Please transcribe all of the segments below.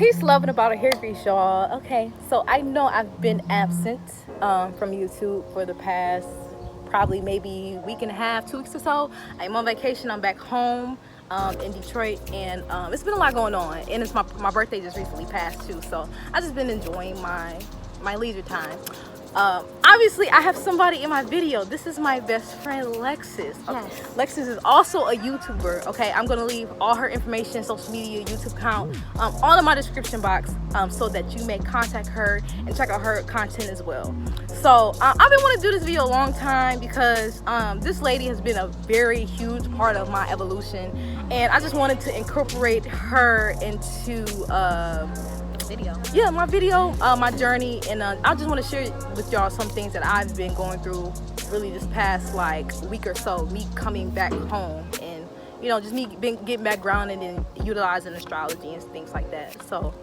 Peace, love, and about a hair grease, y'all. Okay, so I know I've been absent from YouTube for the past probably maybe week and a half, 2 weeks or so. I'm on vacation. I'm back home in Detroit, and it's been a lot going on. And it's my birthday just recently passed too, so I just been enjoying my leisure time. Obviously I have somebody in my video. This is my best friend Lexxus. Yes. Lexxus is also a YouTuber. Okay, I'm gonna leave all her information, social media, YouTube account, all in my description box, so that you may contact her and check out her content as well. So I've been wanting to do this video a long time because this lady has been a very huge part of my evolution, and I just wanted to incorporate her into my video, my journey, and I just want to share with y'all some things that I've been going through really this past like week or so, me coming back home, and just me getting back grounded and utilizing astrology and things like that. So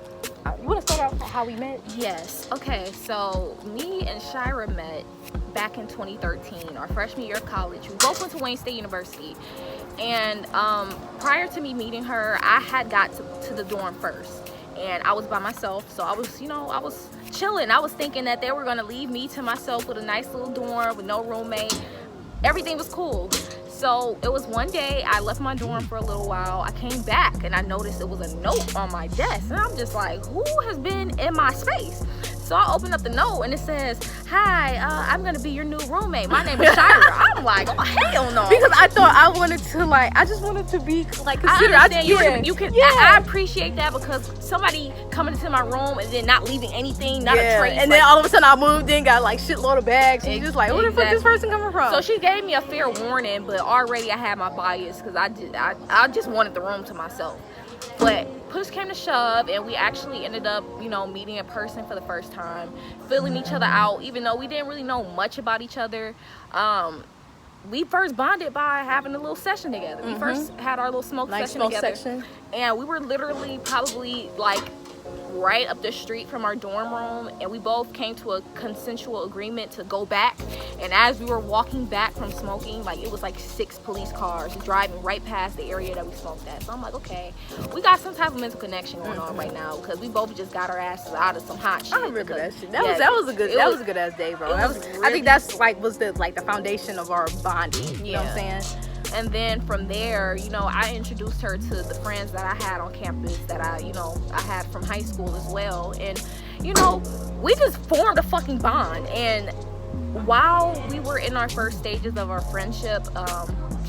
you want to start off how we met? Yes. Okay, so me and Shira met back in 2013, our freshman year of college. We both went to Wayne State University, and prior to me meeting her, I had got to the dorm first. And I was by myself, so I was chilling. I was thinking that they were gonna leave me to myself with a nice little dorm with no roommate. Everything was cool. So it was one day I left my dorm for a little while. I came back and I noticed it was a note on my desk, and I'm just like, who has been in my space? So I opened up the note and it says, "Hi, I'm gonna be your new roommate. My name is Shira." I'm like, oh hell no. Because I thought I just wanted to be like considered. I understand you can. I appreciate that, because somebody coming into my room and then not leaving anything, not a trace. And then all of a sudden I moved in, got like shitload of bags, and you're just like, where the fuck this person coming from? So she gave me a fair warning, but already I had my bias because I just wanted the room to myself. But push came to shove, and we actually ended up, meeting in person for the first time, filling each other out, even though we didn't really know much about each other. We first bonded by having a little session together. We first had our little smoke session together. And we were literally probably like right up the street from our dorm room, and we both came to a consensual agreement to go back. And as we were walking back from smoking, like it was like 6 police cars driving right past the area that we smoked at. So I'm like, okay, we got some type of mental connection going on right now, because we both just got our asses out of some hot shit. I remember that shit. That was a good ass day, bro. I think that's was the foundation of our bonding. You know what I'm saying? And then from there, I introduced her to the friends that I had on campus that I had from high school as well. And, we just formed a fucking bond. And while we were in our first stages of our friendship,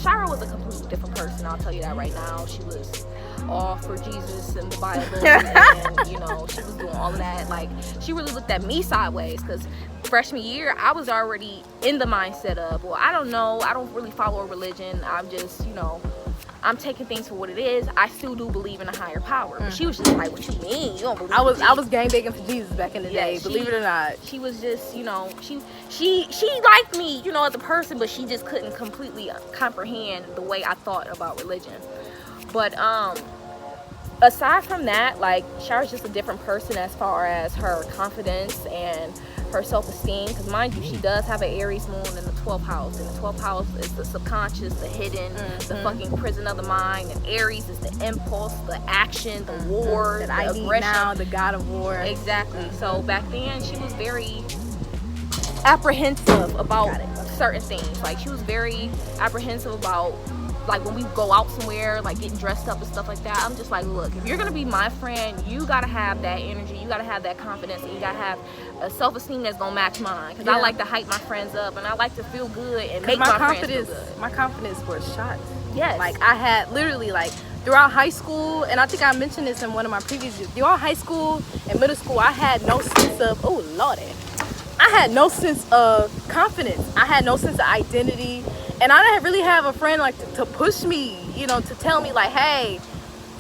Shira was a completely different person. I'll tell you that right now. She was all for Jesus and the Bible, and she was doing all of that. Like, she really looked at me sideways, because freshman year I was already in the mindset of, well, I don't know, I don't really follow a religion, I'm just I'm taking things for what it is. I still do believe in a higher power. But she was just like, what you mean? You don't believe I was gangbanging for Jesus back in the day, believe it or not. She was just, she liked me, as a person, but she just couldn't completely comprehend the way I thought about religion. But aside from that, like, Shira's just a different person as far as her confidence and her self-esteem, because mind you, she does have an Aries moon in the 12th house, and the 12th house is the subconscious, the hidden, the fucking prison of the mind, and Aries is the impulse, the action, the war, the aggression, now the god of war. Exactly. So back then she was very apprehensive about certain things. Like, she was very apprehensive about, like, when we go out somewhere, like getting dressed up and stuff like that. I'm just like, look, if you're gonna be my friend, you gotta have that energy, you gotta have that confidence, and you gotta have a self-esteem that's gonna match mine, because I like to hype my friends up, and I like to feel good and make my friends feel good. My confidence was shot. Yes. Like, I had literally, like, throughout high school, and I think I mentioned this in one of my previous videos, throughout high school and middle school, I had no sense of, oh lordy, I had no sense of confidence. I had no sense of identity. And I didn't really have a friend like to push me, to tell me like, hey,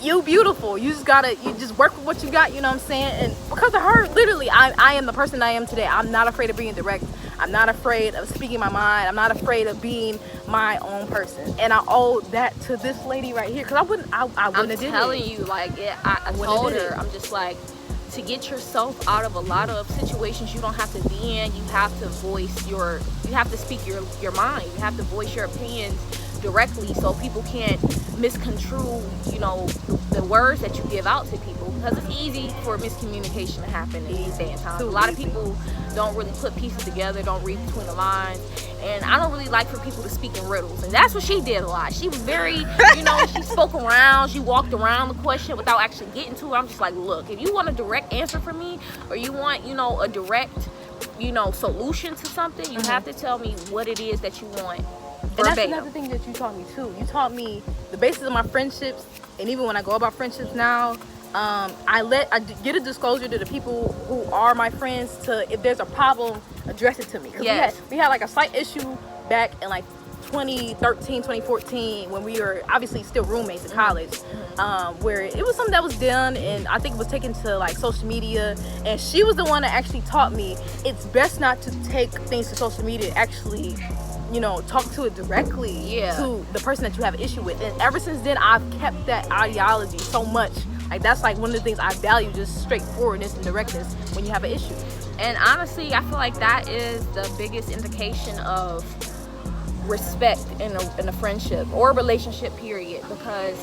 you beautiful. You just work with what you got, you know what I'm saying? And because of her, literally, I am the person I am today. I'm not afraid of being direct. I'm not afraid of speaking my mind. I'm not afraid of being my own person. And I owe that to this lady right here, because I wouldn't have did it. I'm telling you, like, I told her, I'm just like, to get yourself out of a lot of situations you don't have to be in, you have to voice you have to speak your mind. You have to voice your opinions directly so people can't misconstrue, you know, the words that you give out to people, because it's easy for miscommunication to happen in these days and times. A lot of people don't really put pieces together, don't read between the lines, and I don't really like for people to speak in riddles, and that's what she did a lot. She was very, you know, she spoke around, she walked around the question without actually getting to it. I'm just like, look, if you want a direct answer from me, or you want, you know, a direct, you know, solution to something, you have to tell me what it is that you want. And that's another thing that you taught me too. You taught me the basis of my friendships, and even when I go about friendships now, I get a disclosure to the people who are my friends to, if there's a problem, address it to me. Because we had like a slight issue back in like 2013, 2014, when we were obviously still roommates in college, where it was something that was done, and I think it was taken to like social media, and she was the one that actually taught me it's best not to take things to social media, actually, you know, talk to it directly to the person that you have an issue with. And ever since then, I've kept that ideology so much. Like, that's like one of the things I value, just straightforwardness and directness when you have an issue. And honestly, I feel like that is the biggest indication of respect in a friendship or a relationship, period, because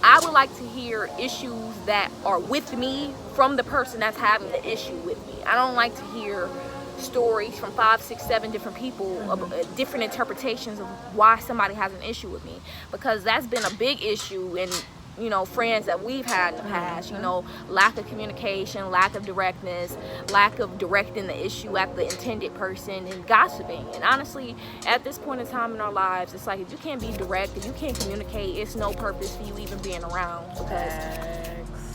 I would like to hear issues that are with me from the person that's having the issue with me. I don't like to hear stories from 5, 6, 7 different people of different interpretations of why somebody has an issue with me, because that's been a big issue in, you know, friends that we've had in the past. You know, lack of communication, lack of directness, lack of directing the issue at the intended person, and gossiping. And honestly, at this point in time in our lives, it's like, if you can't be direct, if you can't communicate, it's no purpose for you even being around, because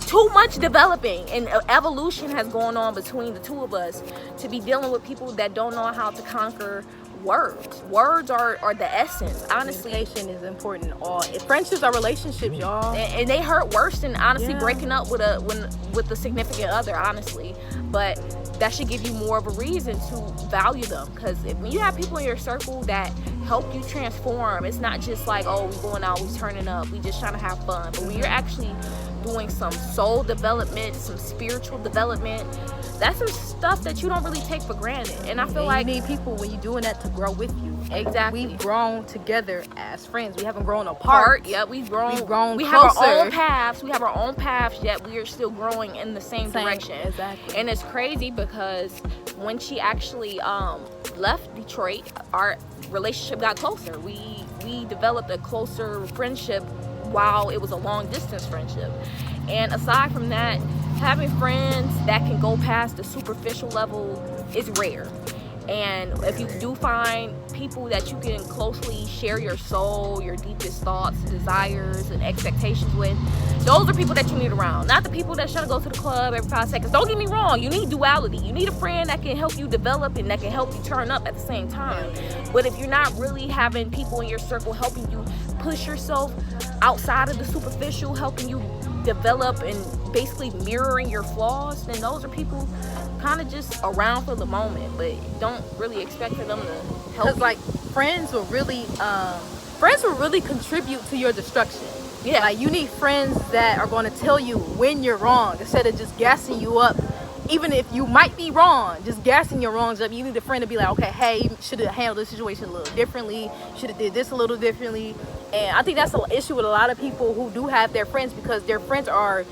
too much developing and evolution has gone on between the two of us to be dealing with people that don't know how to conquer words. Words are the essence, honestly. Communication is important. All friendships are relationships, y'all, and they hurt worse than honestly breaking up with a significant other, honestly. But that should give you more of a reason to value them, because when you have people in your circle that help you transform, it's not just like, oh, we going out, we turning up, we just trying to have fun. But when you're actually doing some soul development, some spiritual development, that's some stuff that you don't really take for granted. And I feel like you need people when you're doing that to grow with you. Exactly. We've grown together as friends. We haven't grown apart. Yeah, we've grown we closer. have our own paths. We have our own paths, yet we are still growing in the same direction. Exactly. And it's crazy because when she actually left Detroit, our relationship got closer. We developed a closer friendship while it was a long distance friendship. And aside from that, having friends that can go past the superficial level is rare. And if you do find people that you can closely share your soul, your deepest thoughts, desires, and expectations with, those are people that you need around. Not the people that's trying to go to the club every 5 seconds. Don't get me wrong, you need duality. You need a friend that can help you develop and that can help you turn up at the same time. But if you're not really having people in your circle helping you push yourself outside of the superficial, helping you develop and basically mirroring your flaws, then those are people kind of just around for the moment, but don't really expect for them to help. Because like friends will really contribute to your destruction. Yeah, like you need friends that are going to tell you when you're wrong instead of just gassing you up. Even if you might be wrong, just gassing your wrongs up. You need a friend to be like, okay, hey, you should have handled this situation a little differently, should have did this a little differently. And I think that's an issue with a lot of people who do have their friends, because their friends are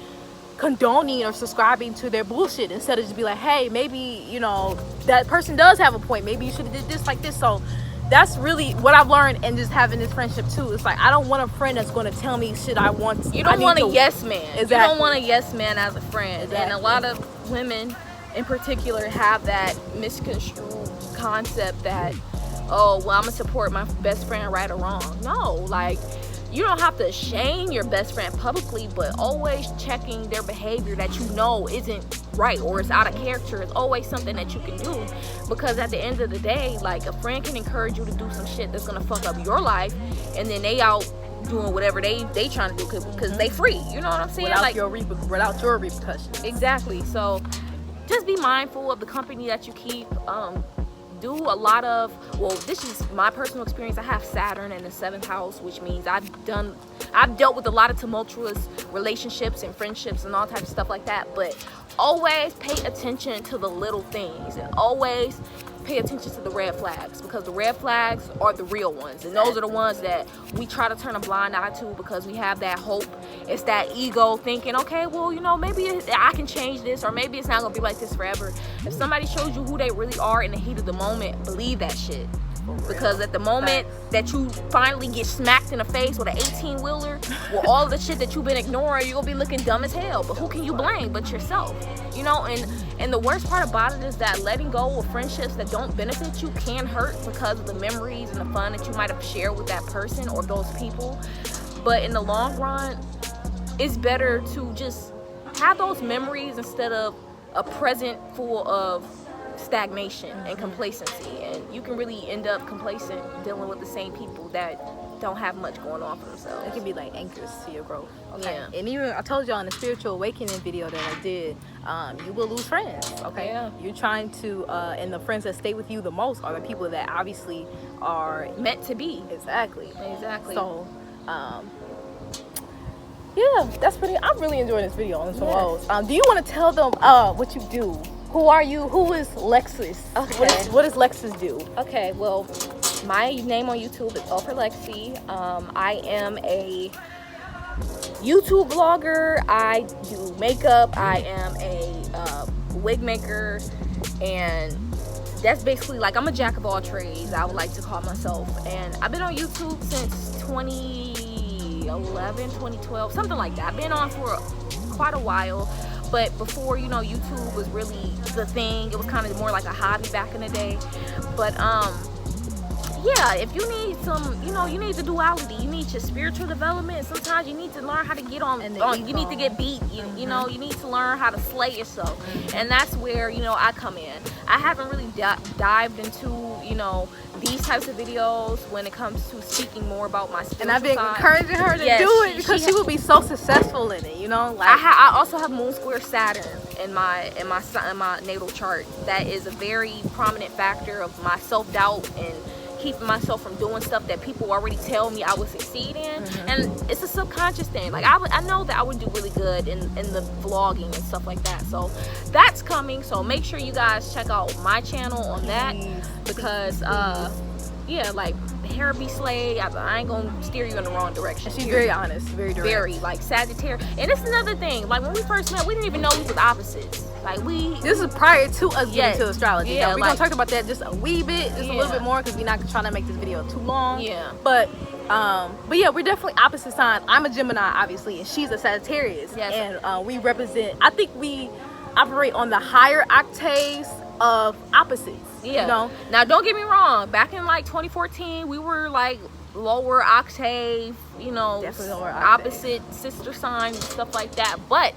condoning or subscribing to their bullshit instead of just be like, hey, maybe, you know, that person does have a point, maybe you should have did this like this. So that's really what I've learned in just having this friendship too. It's like, I don't want a friend that's going to tell me shit I want. You don't want a yes man. Exactly. You don't want a yes man as a friend. Exactly. And a lot of women in particular have that misconstrued concept that, oh, well, I'm gonna support my best friend right or wrong. No, like, you don't have to shame your best friend publicly, but always checking their behavior that you know isn't right or it's out of character is always something that you can do. Because at the end of the day, like, a friend can encourage you to do some shit that's gonna fuck up your life, and then they out doing whatever they trying to do because they free. You know what I'm saying? Without your repercussions. Exactly. So just be mindful of the company that you keep. Do a lot of, well, this is my personal experience. I have Saturn in the 7th house, which means I've dealt with a lot of tumultuous relationships and friendships and all types of stuff like that. But always pay attention to the little things, and always pay attention to the red flags, because the red flags are the real ones, and those are the ones that we try to turn a blind eye to because we have that hope. It's that ego thinking, okay, well, you know, maybe I can change this, or maybe it's not gonna be like this forever. If somebody shows you who they really are in the heat of the moment, believe that shit. Because at the moment that you finally get smacked in the face with an 18-wheeler, with all of the shit that you've been ignoring, you're gonna be looking dumb as hell. But who can you blame but yourself? You know, and the worst part about it is that letting go of friendships that don't benefit you can hurt because of the memories and the fun that you might have shared with that person or those people. But in the long run, it's better to just have those memories instead of a present full of stagnation and complacency, and you can really end up complacent dealing with the same people that don't have much going on for themselves. It can be like anchors to your growth. Okay. Yeah. And even I told y'all in the spiritual awakening video that I did, you will lose friends. Okay. Yeah. You're trying to, and the friends that stay with you the most are the people that obviously are Meant to be. Exactly. So, yeah, that's pretty. I'm really enjoying this video on some roles. Do you want to tell them what you do? Who are you? Who is Lexxus? Okay. What does Lexxus do? Okay, well, my name on YouTube is ElleForLexxi. I am a YouTube blogger. I do makeup. I am a wig maker, and that's basically, like, I'm a jack of all trades, I would like to call myself. And I've been on YouTube since 2011, 2012, something like that. I've been on for quite a while. But before, you know, YouTube was really the thing. It was kind of more like a hobby back in the day. But yeah, if you need some, you know, you need the duality. You need your spiritual development. Sometimes you need to learn how to get on. You need to get beat. You know, you need to learn how to slay yourself. And that's where, you know, I come in. I haven't really dived into, you know, these types of videos when it comes to speaking more about my spiritual And I've been side. encouraging her to do it because she will be so successful in it, you know. Like I also have Moon Square Saturn in my natal chart. That is a very prominent factor of my self-doubt and keeping myself from doing stuff that people already tell me I would succeed in. And it's a subconscious thing. Like I know that I would do really good in the vlogging and stuff like that. So that's coming. So make sure you guys check out my channel on that, because yeah, like hair be slayed. I ain't gonna steer you in the wrong direction. she's very honest, very direct. Very, like, Sagittarius. And it's another thing, like when we first met, we didn't even know we was opposites. Like this is prior to us getting to astrology. Yeah, we're gonna talk about that just a wee bit, just a little bit more, because we're not trying to make this video too long. Yeah. But yeah, we're definitely opposite signs. I'm a Gemini, obviously, and she's a Sagittarius. Yes. And we represent, I think we operate on the higher octaves of opposites. Yeah. You know? Now don't get me wrong, back in like 2014 we were like lower octave, you know, opposite sister signs and stuff like that. But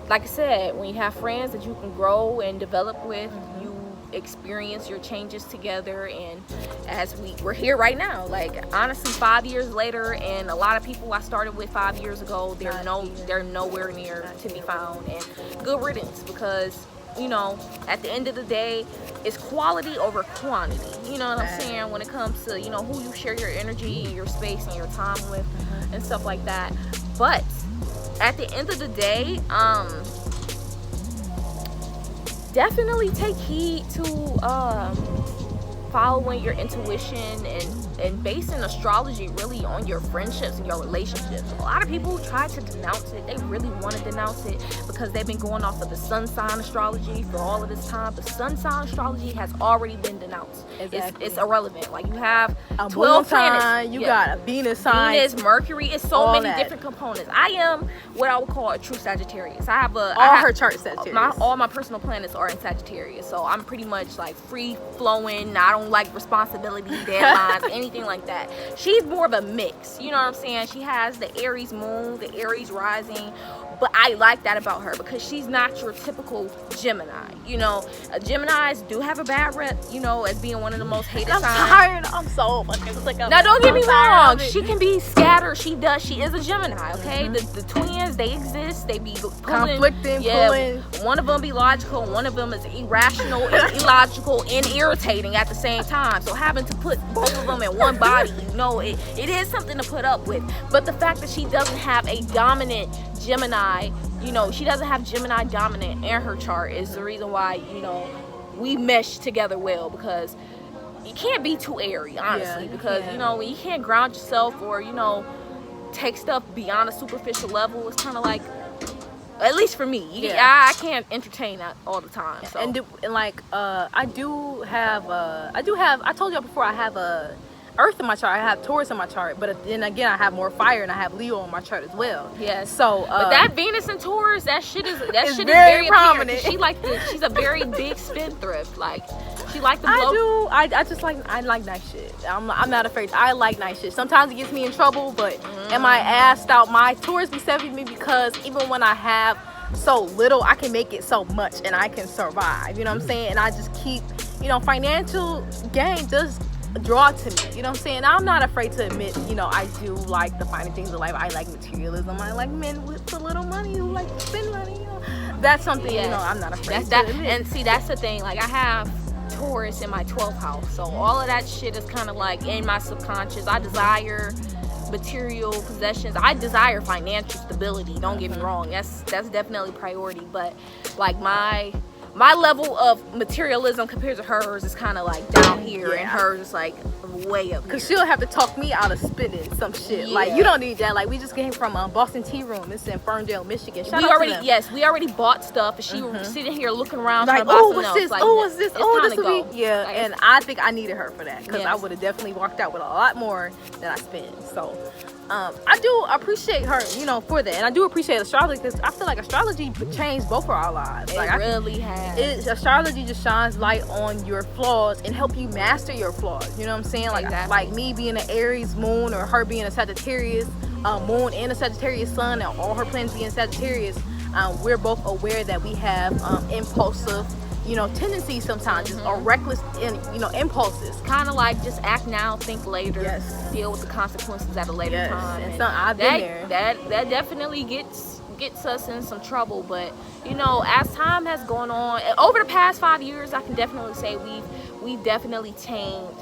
like I said, when you have friends that you can grow and develop with, you experience your changes together. And as we're here right now, like honestly 5 years later, and a lot of people I started with 5 years ago, they're nowhere near to be found. And good riddance, because you know, at the end of the day, it's quality over quantity. You know what I'm saying? When it comes to, you know, who you share your energy and your space and your time with and stuff like that. But at the end of the day, definitely take heed to following your intuition and basing astrology really on your friendships and your relationships. A lot of people try to denounce it. They really want to denounce it because they've been going off of the sun sign astrology for all of this time. The sun sign astrology has already been denounced. Exactly. It's irrelevant. Like you have a 12 planets. Sign, you got a Venus sign. Venus, Mercury, it's so many different components. I am what I would call a true Sagittarius. I have her chart Sagittarius. All my personal planets are in Sagittarius. So I'm pretty much like free flowing. I don't like responsibility, deadlines, anything like that. She's more of a mix, you know what I'm saying? She has the Aries moon, the Aries rising, but I like that about her because she's not your typical Gemini. You know, Geminis do have a bad rep, you know, as being one of the most hated signs. I'm tired. I'm so fucking sick of it. Now don't get me wrong, she can be scattered. She is a Gemini, okay? The twins, they exist. They be conflicting, pulling. One of them be logical, one of them is irrational and illogical and irritating at the same time. So having to put both of them in one body, you know, it is something to put up with. But the fact that she doesn't have a dominant Gemini, you know, she doesn't have Gemini dominant in her chart is the reason why, you know, we mesh together well, because you can't be too airy, honestly, because you know, when you can't ground yourself, or you know, take stuff beyond a superficial level, it's kind of like, at least for me, I can't entertain that all the time. So. And like I told y'all before, I have a Earth in my chart, I have Taurus in my chart, but then again I have more fire, and I have Leo in my chart as well. Yes. So but that Venus and Taurus, that shit is very prominent. She's a very big spendthrift. Like, she like to blow. I like nice shit. I'm not afraid. I like nice shit. Sometimes it gets me in trouble, but am I assed out? My Taurus be saving me, because even when I have so little, I can make it so much, and I can survive. You know what I'm saying? And I just keep, you know, financial gain does draw to me. You know what I'm saying? I'm not afraid to admit, you know, I do like the finer things of life. I like materialism. I like men with a little money who like to spend money. You know, that's something. You know, I'm not afraid to admit. And see, that's the thing. Like, I have Taurus in my 12th house, so all of that shit is kind of like in my subconscious. I desire material possessions. I desire financial stability. Don't get me wrong. That's definitely priority. But like my level of materialism compared to hers is kind of like down here, and hers is like way up here. Cause she'll have to talk me out of spending some shit. Like, you don't need that. Like, we just came from Boston Tea Room. It's in Ferndale, Michigan. We already bought stuff, and she was sitting here looking around like, oh, what's this? Like, oh, what's this? Oh, this will be Like, and I think I needed her for that, because I would have definitely walked out with a lot more than I spent. So I do appreciate her, you know, for that, and I do appreciate astrology, because I feel like astrology changed both of our lives. It really has. Astrology just shines light on your flaws and help you master your flaws. You know what I'm saying? Like, like me being an Aries moon, or her being a Sagittarius moon and a Sagittarius sun, and all her planets being Sagittarius, we're both aware that we have impulsive, you know, tendencies sometimes, just or reckless, you know, impulses. Kind of like, just act now, think later, deal with the consequences at a later time. And so I've been there. That definitely gets us in some trouble. But you know, as time has gone on, over the past 5 years, I can definitely say we've definitely tamed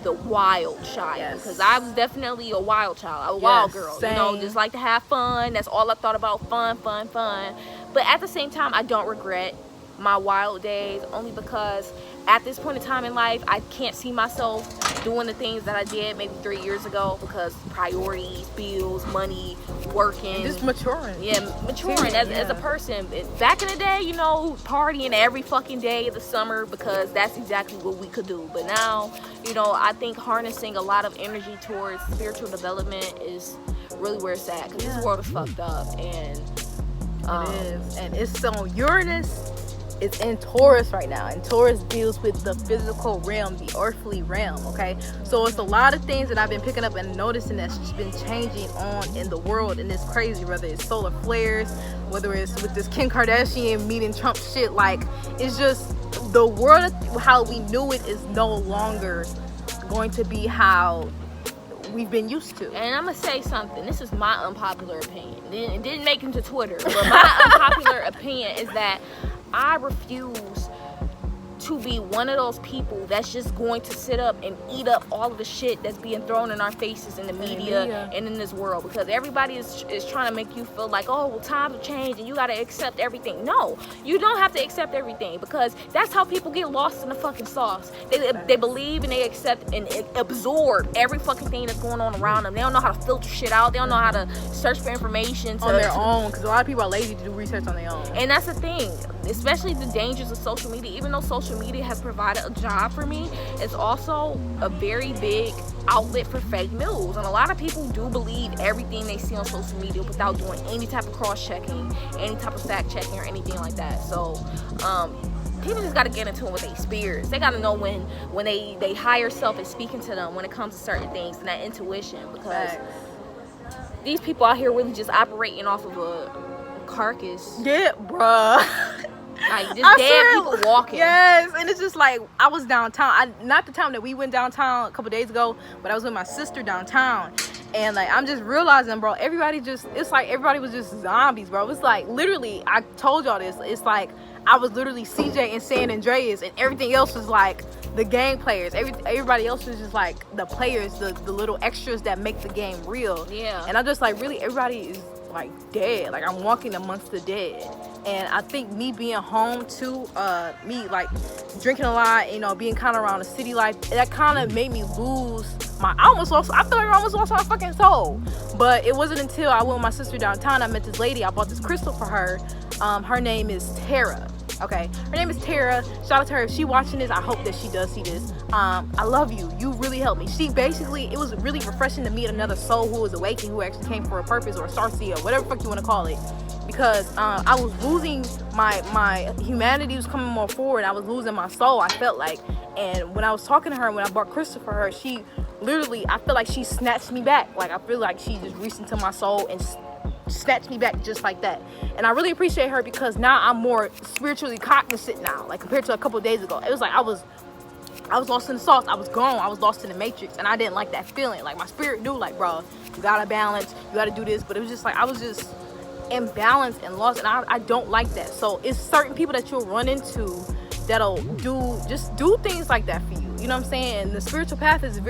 the wild child, because I was definitely a wild child, a wild girl. Same. You know, just like to have fun. That's all I thought about, fun. But at the same time, I don't regret my wild days, only because at this point in time in life, I can't see myself doing the things that I did maybe 3 years ago, because priorities, bills, money, working, just maturing. Maturing as a person. Back in the day, you know, partying every fucking day of the summer, because that's exactly what we could do. But now, you know, I think harnessing a lot of energy towards spiritual development is really where it's at, because this world is fucked up, and it is, and it's on Uranus. It's in Taurus right now, and Taurus deals with the physical realm, the earthly realm. Okay, so it's a lot of things that I've been picking up and noticing that's just been changing on in the world, and it's crazy. Whether it's solar flares, whether it's with this Kim Kardashian meeting Trump shit, like, it's just the world how we knew it is no longer going to be how we've been used to. And I'm gonna say something. This is my unpopular opinion. It didn't make it to Twitter, but my unpopular opinion is that I refuse to be one of those people that's just going to sit up and eat up all of the shit that's being thrown in our faces in the media and in this world, because everybody is trying to make you feel like, oh, well, times have changed and you got to accept everything. No, you don't have to accept everything, because that's how people get lost in the fucking sauce. They believe and they accept and absorb every fucking thing that's going on around them. They don't know how to filter shit out. They don't know how to search for information on their own, because a lot of people are lazy to do research on their own. And that's the thing, especially the dangers of social media. Even though social media has provided a job for me, it's also a very big outlet for fake news, and a lot of people do believe everything they see on social media without doing any type of cross-checking, any type of fact-checking, or anything like that. So people just got to get into it with their spirits. They got to know when they higher self is speaking to them when it comes to certain things, and that intuition, because these people out here really just operating off of a carcass. Yeah, bruh. Like, just dead people walking. Yes, and it's just like, I was downtown. Not the time that we went downtown a couple days ago, but I was with my sister downtown. And like, I'm just realizing, bro, it's like everybody was just zombies, bro. It's like, literally, I told y'all this. It's like, I was literally CJ and San Andreas, and everything else was like the game players. Everybody else was just like the players, the little extras that make the game real. Yeah. And I'm just like, really, everybody is like dead. Like, I'm walking amongst the dead, And I think me being home too, me like drinking a lot, you know, being kind of around the city life, that kind of made me lose I feel like I almost lost my fucking soul. But it wasn't until I went with my sister downtown, I met this lady. I bought this crystal for her. Her name is Tara. Okay, her name is Tara. Shout out to her. If she watching this, I hope that she does see this. I love you. You really helped me. It was really refreshing to meet another soul who was awake and who actually came for a purpose, or a starseed, or whatever the fuck you want to call it. Because I was losing my humanity was coming more forward. I was losing my soul, I felt like. And when I was talking to her, when I bought crystal for her, she literally, I feel like she snatched me back. Like, I feel like she just reached into my soul and snatched me back just like that. And I really appreciate her, because now I'm more spiritually cognizant now, like compared to a couple of days ago. It was like I was lost in the sauce. I was gone. I was lost in the matrix, and I didn't like that feeling. Like, my spirit knew, like, bro, you gotta balance, you gotta do this. But it was just like I was just imbalanced and lost, and I don't like that. So it's certain people that you'll run into that'll do things like that for you. You know what I'm saying? And the spiritual path is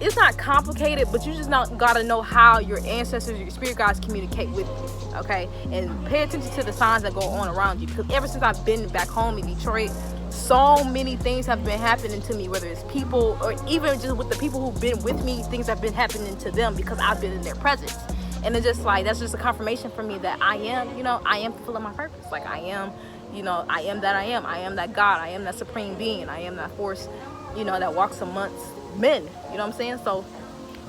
it's not complicated, but you just gotta know how your ancestors, your spirit guides communicate with you, okay? And pay attention to the signs that go on around you, because ever since I've been back home in Detroit, so many things have been happening to me, whether it's people or even just with the people who've been with me, things have been happening to them because I've been in their presence. And it's just like, that's just a confirmation for me that I am fulfilling my purpose. Like, I am that I am. I am that God. I am that supreme being. I am that force, that walks amongst men. You know what I'm saying? So,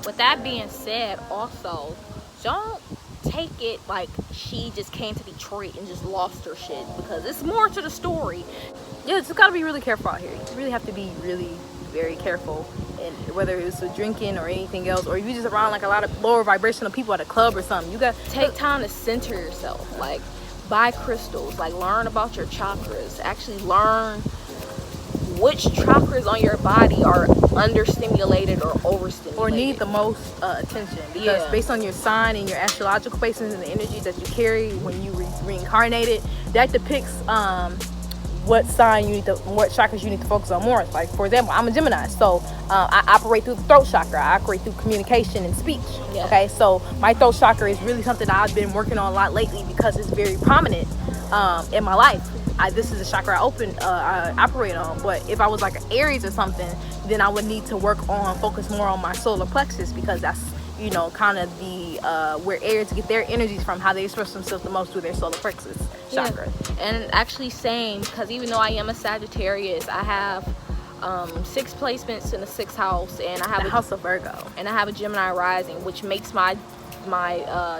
with that being said, also, don't take it like she just came to Detroit and just lost her shit, because it's more to the story. Yeah, just gotta be really careful out here. You really have to be really very careful. And whether it's with drinking or anything else, or if you're just around like a lot of lower vibrational people at a club or something, you got take time to center yourself. Like, buy crystals, like learn about your chakras, actually learn which chakras on your body are understimulated or overstimulated, or need the most attention, because based on your sign and your astrological placements and the energies that you carry when you reincarnated, that depicts what chakras you need to focus on more. Like, for example, I'm a Gemini, so I operate through the throat chakra. I operate through communication and speech. Okay, so my throat chakra is really something that I've been working on a lot lately, because it's very prominent in my life. This is a chakra I operate on. But if I was like an Aries or something, then I would need to focus more on my solar plexus, because that's kind of the where Aries get their energies from, how they express themselves the most through their solar plexus chakra. And actually same, because even though I am a Sagittarius, I have 6 placements in the 6th house, and I have the house of Virgo, and I have a Gemini rising, which makes my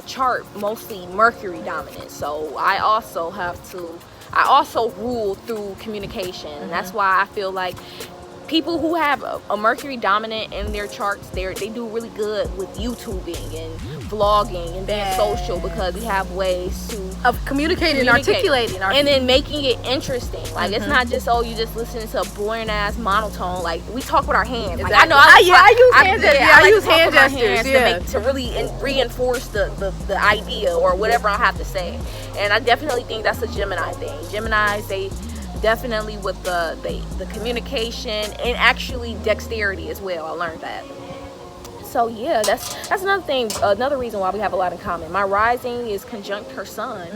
chart mostly Mercury dominant. So I also rule through communication. And that's why I feel like people who have a Mercury dominant in their charts, they do really good with YouTubing and vlogging and being social, because we have ways of communicating and articulating and then making it interesting. Like, it's not just, you just listening to a boring ass monotone. Like, we talk with our hands. Like, I know I use hand gestures to really reinforce the idea or whatever I have to say. And I definitely think that's a Gemini thing. Geminis, they definitely with the communication and actually dexterity as well. I learned that. So yeah, that's another thing, another reason why we have a lot in common. My rising is conjunct her sun,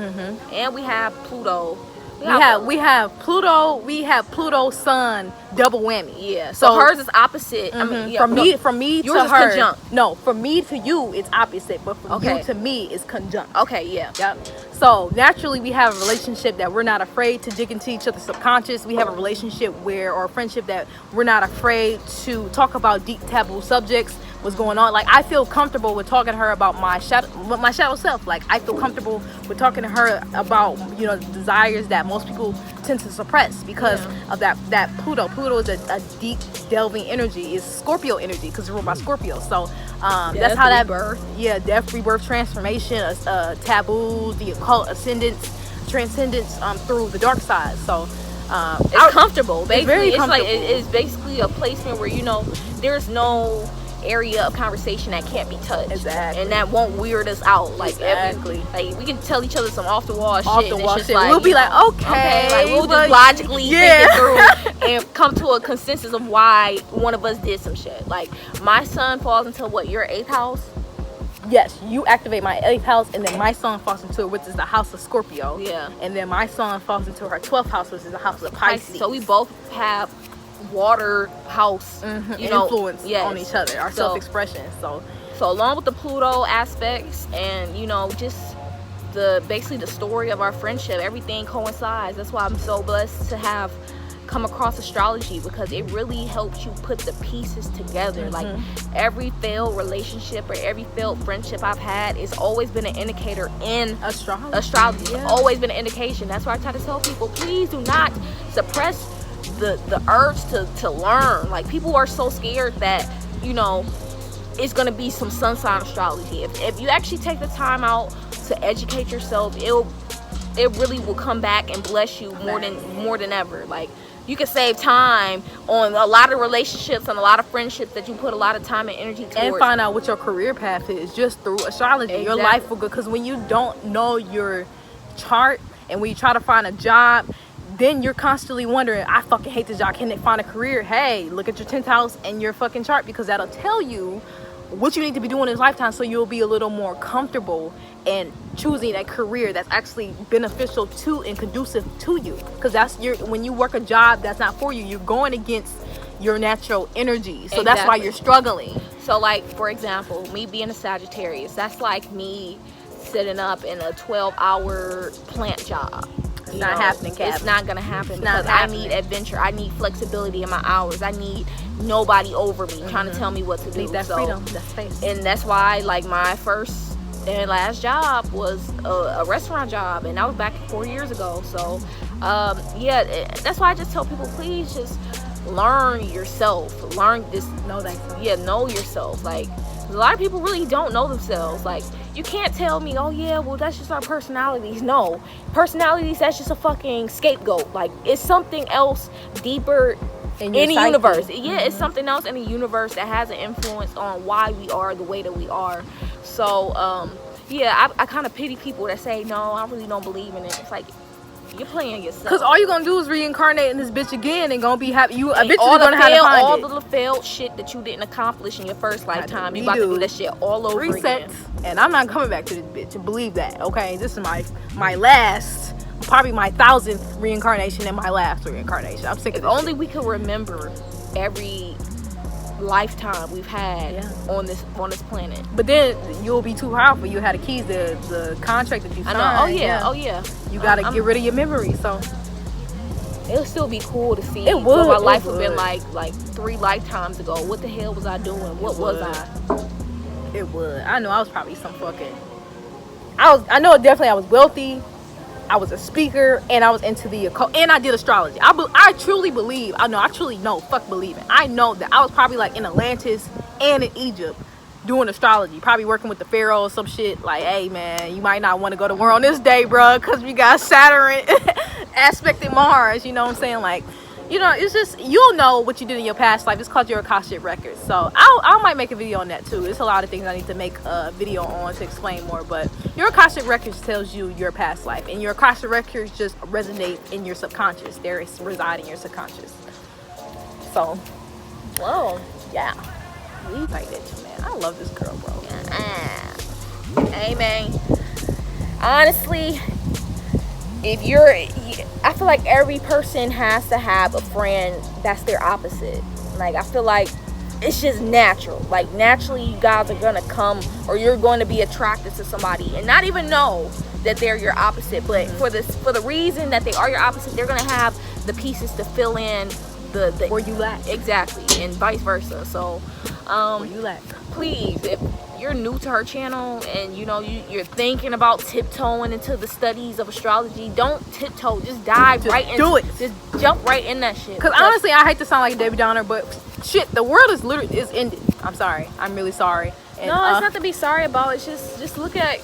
and we have Pluto. We have Pluto sun double whammy. Yeah. So hers is opposite. I mean, from me yours to is her. Conjunct. No, from me to you it's opposite, but from you to me it's conjunct. Okay. Yeah. Yep. So naturally we have a relationship that we're not afraid to dig into each other's subconscious. We have a relationship or a friendship that we're not afraid to talk about deep taboo subjects. What's going on? Like, I feel comfortable with talking to her about my shadow self. Like, I feel comfortable with talking to her about desires that most people tend to suppress because of that Pluto. Pluto is a deep delving energy. It's Scorpio energy, because it's ruled by Scorpio. So that's how that birth. Death, rebirth, transformation, taboos, the occult, ascendance, transcendence through the dark side. So it's comfortable. Basically, it's very comfortable. It's basically a placement where there's no area of conversation that can't be touched. Exactly. And that won't weird us out. Like, exactly. Like, we can tell each other some off the wall shit. Like, we'll be like, okay. Like, we'll just logically think it through and come to a consensus of why one of us did some shit. Like, my son falls into your 8th house? yes, you activate my 8th house, and then my sun falls into it, which is the house of Scorpio. Yeah. And then my sun falls into her 12th house, which is the house of Pisces. So we both have water house, influence on each other, our self-expression. So along with the Pluto aspects, and just basically the story of our friendship, everything coincides. That's why I'm so blessed to have come across astrology, because it really helps you put the pieces together. Like every failed relationship or every failed friendship I've had, it's always been an indicator in astrology. Yeah. Always been an indication. That's why I try to tell people, please do not suppress the urge to learn. Like, people are so scared that it's going to be some sun sign astrology. If you actually take the time out to educate yourself, it really will come back and bless you more than ever. Like, you can save time on a lot of relationships and a lot of friendships that you put a lot of time and energy towards, and find out what your career path is just through astrology. Exactly. Your life will go, because when you don't know your chart and when you try to find a job, then you're constantly wondering, I fucking hate this job, can they find a career? Hey, look at your 10th house and your fucking chart, because that'll tell you what you need to be doing in this lifetime, so you'll be a little more comfortable and choosing a career that's actually beneficial to and conducive to you. Because when you work a job that's not for you, you're going against your natural energy. So that's why you're struggling. So, like, for example, me being a Sagittarius, that's like me sitting up in a 12-hour plant job. It's not happening, Cap. It's not gonna happen, because I need adventure. I need flexibility in my hours. I need nobody over me trying to tell me what to do. Need that freedom, that space. And that's why, like, my first and last job was a restaurant job, and that was back 4 years ago. So that's why I just tell people, please just learn yourself. Know yourself. Like, a lot of people really don't know themselves. Like, you can't tell me, oh yeah, well, that's just our personalities. No, personalities, that's just a fucking scapegoat. Like, it's something else deeper in the universe. Yeah, it's something else in the universe that has an influence on why we are the way that we are. So I kind of pity people that say, no, I really don't believe in it. It's like, you're playing yourself. Because all you're gonna do is reincarnate in this bitch again and gonna be happy. You eventually gonna have to find all the failed shit that you didn't accomplish in your first lifetime. You about to do that shit all over again. And I'm not coming back to this bitch. And believe that, okay? This is my last, probably my 1000th reincarnation and my last reincarnation. I'm sick of this. If only we could remember every lifetime we've had on this planet. But then you'll be too powerful. You had the keys, the contract that you signed. I know. Oh yeah. You gotta get rid of your memory. So it'll still be cool to see what my life would have been like 3 lifetimes ago. What the hell was I doing? What was I? It would. I know I was probably some fucking. I know definitely I was wealthy. I was a speaker, and I was into the occult, and I did astrology. I truly believe, fuck believing. I know that I was probably like in Atlantis and in Egypt doing astrology, probably working with the pharaoh or some shit. Like, hey man, you might not want to go to war on this day, bro, because we got Saturn aspecting Mars. You know what I'm saying? Like, it's just, you'll know what you did in your past life. It's called your Akashic records. So I might make a video on that too. It's a lot of things I need to make a video on to explain more. But your Akashic records tells you your past life, and your Akashic records just resonate in your subconscious. They reside in your subconscious. So, whoa, yeah, we like that, man. I love this girl, bro. Hey, man. Honestly, I feel like every person has to have a friend that's their opposite. Like, I feel like it's just natural. Like, naturally, you guys are gonna come, or you're going to be attracted to somebody and not even know that they're your opposite. But for the reason that they are your opposite, they're gonna have the pieces to fill in the where you lack. Exactly, and vice versa. So, where you lack. Please, if you're new to her channel and you're thinking about tiptoeing into the studies of astrology, don't tiptoe. Just dive right into do it. Just jump right in that shit. Because honestly, I hate to sound like a Debbie Downer, but shit, the world is ended. I'm sorry. I'm really sorry. And, no, it's not to be sorry about. It's just look at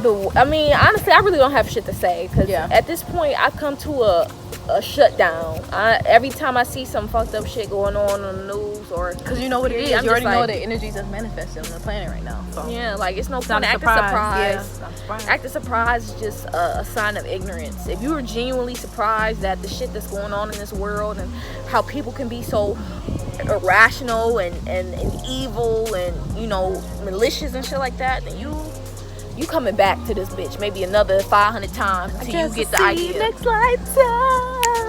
honestly, I really don't have shit to say, because at this point I've come to a shutdown. Every time I see some fucked up shit going on the news, or because you know what it is, you already know the energies that's manifesting on the planet right now. So yeah, like, it's no point acting surprised. Acting surprised is just a sign of ignorance. If you were genuinely surprised at the shit that's going on in this world and how people can be so irrational and evil and, you know, malicious and shit like that, then you coming back to this bitch maybe another 500 times until you get the idea. Next lifetime.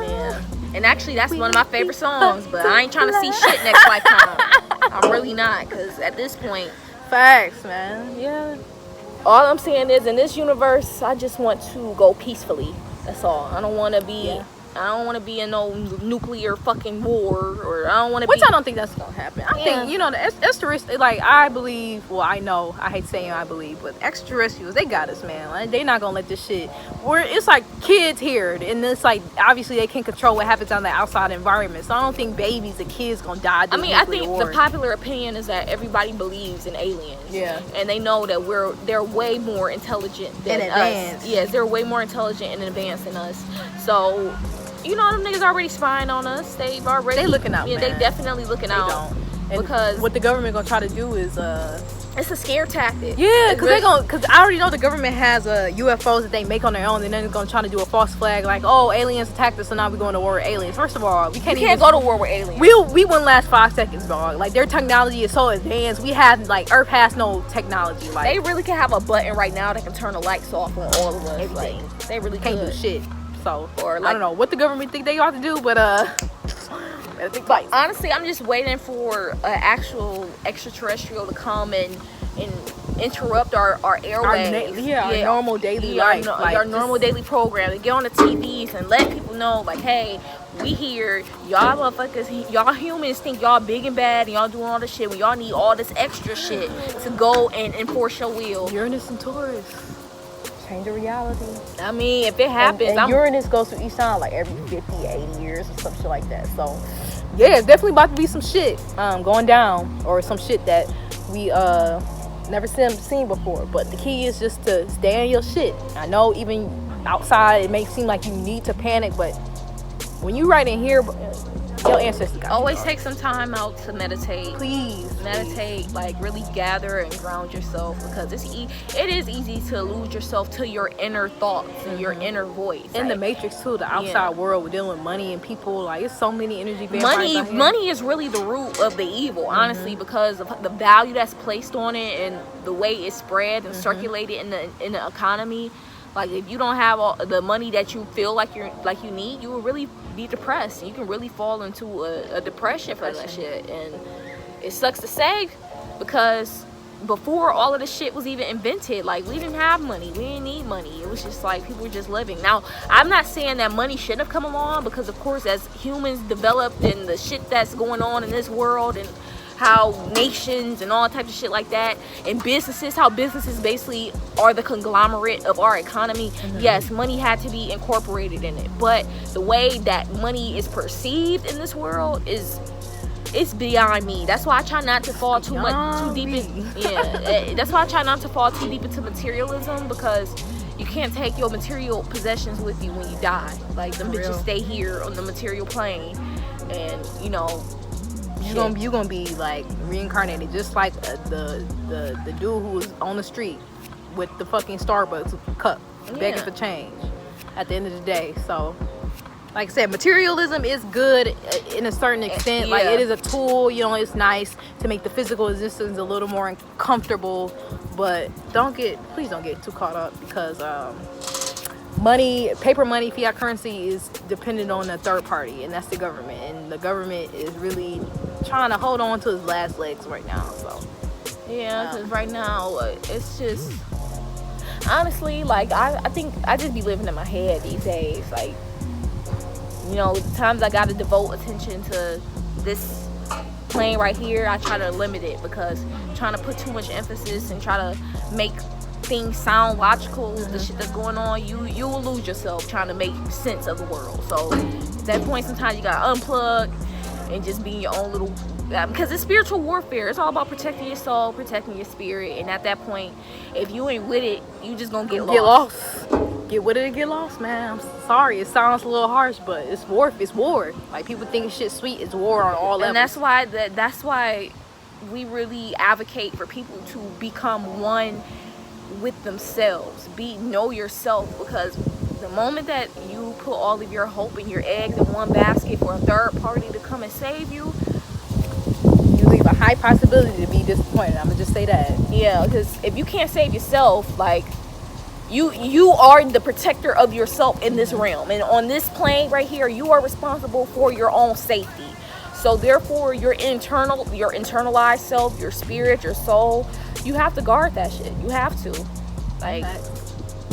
Yeah. And actually, that's one of my favorite songs, but I ain't trying to see shit next lifetime. I'm really not, because at this point, facts, man. Yeah. all I'm saying is, in this universe, I just want to go peacefully. That's all. I don't want to be. Yeah. I don't want to be in no nuclear fucking war, or I don't want to be. Which I don't think that's gonna happen. I think, you know, the extraterrestrials, like, I believe, well, I know, I hate saying I believe, but extraterrestrials, they got us, man. Like, they not gonna let this shit. It's like kids here, and it's like, obviously they can't control what happens on the outside environment. So I don't think babies and kids gonna die. I mean, I think the popular opinion is that everybody believes in aliens. Yeah. And they know that they're way more intelligent than us. Yes, they're way more intelligent and advanced than us. So, you know, them niggas already spying on us. They looking out. Yeah, man. They definitely looking out. And because what the government gonna try to do is it's a scare tactic. Yeah, because I already know the government has UFOs that they make on their own, and then they're gonna try to do a false flag like, oh, aliens attacked us, so now we're going to war with aliens. First of all, we can't go to war with aliens. We wouldn't last 5 seconds, dog. Like, their technology is so advanced. We have, like, Earth has no technology. Like, they really can have a button right now that can turn the lights off on all of us. Everything. Like, they really can't could. do shit. So, or, like, I don't know what the government think they ought to do, but honestly, I'm just waiting for an actual extraterrestrial to come and interrupt our airways. Our normal daily life. Our normal daily program, and get on the TVs and let people know, like, hey, we here. Y'all motherfuckers, y'all humans think y'all big and bad and y'all doing all this shit when y'all need all this extra shit to go and enforce your will. Uranus and Taurus. Change the reality. I mean, if it happens, and Uranus goes through each sign like every 50, 80 years or some shit like that. So, yeah, it's definitely about to be some shit going down, or some shit that we never seen before. But the key is just to stay in your shit. I know even outside it may seem like you need to panic, but when you right in here, your ancestors got always take some time out to meditate. Please meditate, like, really gather and ground yourself, because it is easy to lose yourself to your inner thoughts and your inner voice. In the Matrix too, the outside world, we're dealing with money and people. Like, it's so many energy vampires. Money is really the root of the evil, honestly, because of the value that's placed on it and the way it's spread and circulated in the economy. Like, if you don't have all the money that you feel like you need, you will really be depressed. You can really fall into a depression for that shit. And it sucks to say, because before all of this shit was even invented, like, we didn't have money. We didn't need money. It was just like people were just living. Now, I'm not saying that money shouldn't have come along, because of course, as humans developed and the shit that's going on in this world, and how nations and all types of shit like that, and how businesses basically are the conglomerate of our economy. Yes, money had to be incorporated in it, but the way that money is perceived in this world it's beyond me. That's why I try not to fall too deep that's why I try not to fall too deep into materialism, because you can't take your material possessions with you when you die. Like, them bitches stay here on the material plane, and you know, you're gonna be like reincarnated, just like the dude who was on the street with the fucking Starbucks cup begging for change at the end of the day. So, like I said, materialism is good in a certain extent. Like, it is a tool, you know, it's nice to make the physical existence a little more comfortable, but please don't get too caught up, because paper money, fiat currency is dependent on a third party, and that's the government, and the government is really trying to hold on to its last legs right now. So because right now it's just, honestly, like, I think I just be living in my head these days. Like, you know, the times I gotta devote attention to this plane right here, I try to limit it, because trying to put too much emphasis and try to make things sound logical, the shit that's going on, you will lose yourself trying to make sense of the world. So at that point, sometimes you gotta unplug and just be in your own little, because it's spiritual warfare. It's all about protecting your soul, protecting your spirit. And at that point, if you ain't with it, you just gonna get lost. Get with it and get lost, man. I'm sorry, it sounds a little harsh, but it's war. Like, people think shit's sweet. It's war on all levels. And that's why we really advocate for people to become one with themselves. Know yourself, because the moment that you put all of your hope and your eggs in one basket for a third party to come and save you, leave a high possibility to be disappointed. I'm gonna just say that. Yeah, because if you can't save yourself, like you are the protector of yourself in this realm, and on this plane right here, you are responsible for your own safety. So therefore, your internalized self, your spirit, your soul, you have to guard that shit. You have to, like.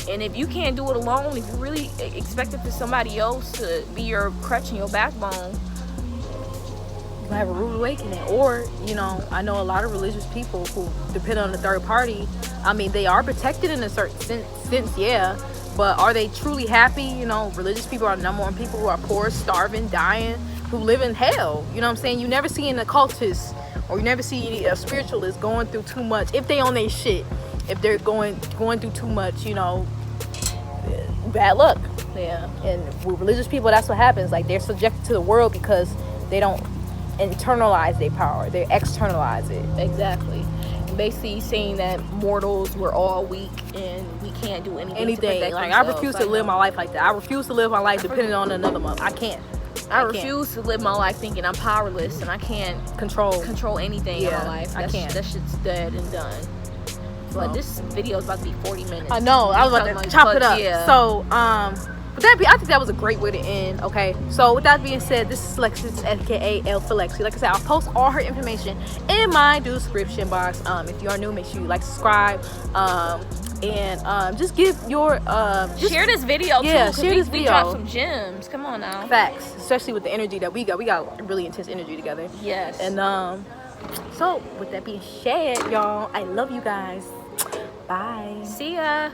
And if you can't do it alone, if you really expect it for somebody else to be your crutch and your backbone, you have a rude awakening. Or, you know, I know a lot of religious people who depend on the third party. I mean, they are protected in a certain sense, yeah, but are they truly happy? You know, religious people are the number one people who are poor, starving, dying, who live in hell. You know what I'm saying? You never see an occultist, or you never see a spiritualist going through too much if they own their shit. If they're going through too much, you know, bad luck. yeah. And with religious people, that's what happens. Like, they're subjected to the world because they don't internalize their power. They externalize it. Exactly. Basically saying that mortals were all weak and we can't do anything. Like, I refuse to live my life like that. I refuse to live my life depending on another month. I can't. I refuse to live my life thinking I'm powerless and I can't control anything in my life. I can't. That shit's dead and done. But this video is about to be 40 minutes. I know. I was about to chop it up. Yeah. So, with that I think that was a great way to end. Okay. So with that being said, this is Lexxus, aka ElleForLexxi. Like I said, I'll post all her information in my description box. If you are new, make sure you like, subscribe, and just give your share this video too. Yeah, share this video. We dropped some gems. Come on now. Facts, especially with the energy that we got. We got really intense energy together. Yes. And so with that being said, y'all, I love you guys. Bye. See ya.